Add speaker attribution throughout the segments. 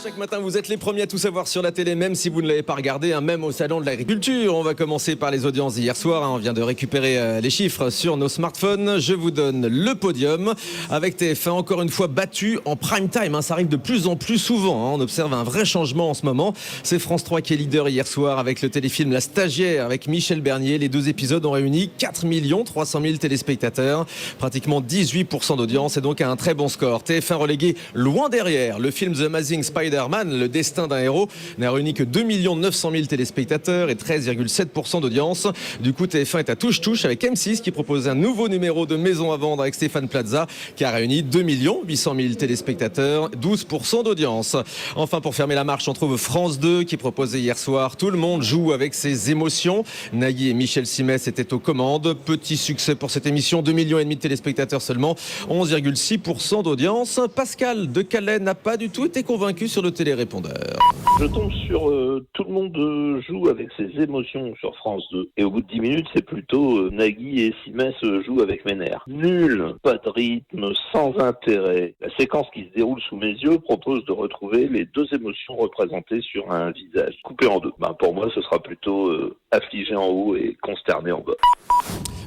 Speaker 1: Chaque matin, vous êtes les premiers à tout savoir sur la télé, même si vous ne l'avez pas regardé, même au salon de l'agriculture. On va commencer par les audiences d'hier soir. On vient de récupérer les chiffres sur nos smartphones. Je vous donne le podium avec TF1 encore une fois battu en prime time. Ça arrive de plus en plus souvent. On observe un vrai changement en ce moment. C'est France 3 qui est leader hier soir avec le téléfilm La Stagiaire avec Michel Bernier. Les 2 épisodes ont réuni 4 300 000 téléspectateurs, pratiquement 18% d'audience et donc un très bon score. TF1 relégué loin derrière. Le film The Amazing Spider-Man, le destin d'un héros, n'a réuni que 2 900 000 téléspectateurs et 13,7% d'audience. Du coup, TF1 est à touche-touche avec M6 qui propose un nouveau numéro de Maison à vendre avec Stéphane Plaza qui a réuni 2 800 000 téléspectateurs, 12% d'audience. Enfin, pour fermer la marche, on trouve France 2 qui proposait hier soir Tout le monde joue avec ses émotions. Nagui et Michel Simès étaient aux commandes. Petit succès pour cette émission, 2,5 millions de téléspectateurs seulement, 11,6% d'audience. Pascal de Calais n'a pas du tout été convaincu sur le télérépondeur.
Speaker 2: Je tombe sur Tout le monde joue avec ses émotions sur France 2. Et au bout de 10 minutes, c'est plutôt Nagui et Simès jouent avec mes nerfs. Nul, pas de rythme, sans intérêt. La séquence qui se déroule sous mes yeux propose de retrouver les 2 émotions représentées sur un visage coupé en 2. Pour moi, ce sera plutôt affligé en haut et consterné en bas.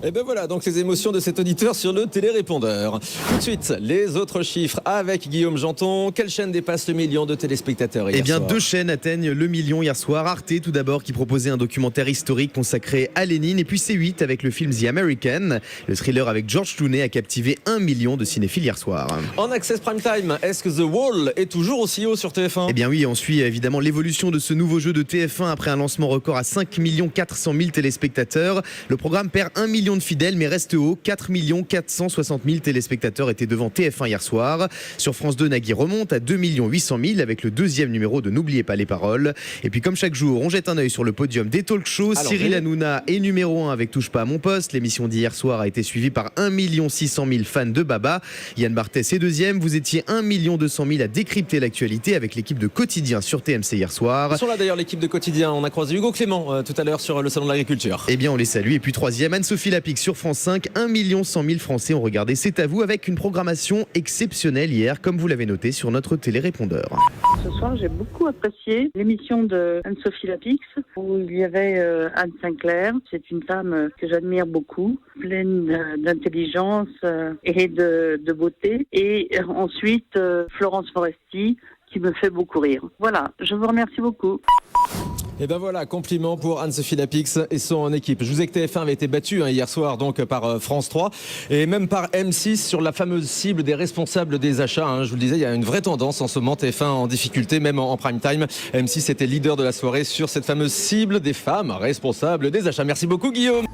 Speaker 1: Et ben voilà, donc les émotions de cet auditeur sur le télérépondeur. Tout de suite, les autres chiffres avec Guillaume Janton. Quelle chaîne dépasse le million de téléspectateurs hier soir ?
Speaker 3: 2 chaînes atteignent le million hier soir. Arte, tout d'abord, qui proposait un documentaire historique consacré à Lénine. Et puis C8 avec le film The American. Le thriller avec George Clooney a captivé 1 million de cinéphiles hier soir.
Speaker 1: En Access Prime Time, est-ce que The Wall est toujours aussi haut sur TF1 ?
Speaker 3: Eh bien oui, on suit évidemment l'évolution de ce nouveau jeu de TF1 après un lancement record à 5 400 000 téléspectateurs. Le programme perd 1 million de fidèles mais reste haut. 4 460 000 téléspectateurs étaient devant TF1 hier soir. Sur France 2, Nagui remonte à 2 800 000 avec le 2e numéro de N'oubliez pas les paroles. Et puis comme chaque jour, on jette un œil sur le podium des talk shows. Cyril Hanouna est numéro 1 avec Touche pas à mon poste. L'émission d'hier soir a été suivie par 1 600 000 fans de Baba. Yann Barthès est 2e. Vous étiez 1 200 000 à décrypter l'actualité avec l'équipe de Quotidien sur TMC hier soir.
Speaker 1: Ils sont là d'ailleurs, l'équipe de Quotidien. On a croisé Hugo Clément tout à l'heure sur le salon de l'agriculture.
Speaker 3: Eh bien on les salue. Et puis 3e, Anne-Sophie Lapix sur France 5. 1 100 000 Français ont regardé C'est à vous avec une programmation exceptionnelle hier, comme vous l'avez noté sur notre télérépondeur.
Speaker 4: Ce soir, j'ai beaucoup apprécié l'émission de Anne-Sophie Lapix où il y avait Anne Sinclair. C'est une femme que j'admire beaucoup, pleine d'intelligence et de beauté. Et ensuite, Florence Foresti qui me fait beaucoup rire. Voilà, je vous remercie beaucoup.
Speaker 1: Et ben voilà, compliment pour Anne-Sophie Lapix et son équipe. Je vous ai que TF1 avait été battu hier soir donc par France 3 et même par M6 sur la fameuse cible des responsables des achats. Je vous le disais, il y a une vraie tendance en ce moment, TF1 en difficulté, même en prime time. M6 était leader de la soirée sur cette fameuse cible des femmes responsables des achats. Merci beaucoup Guillaume.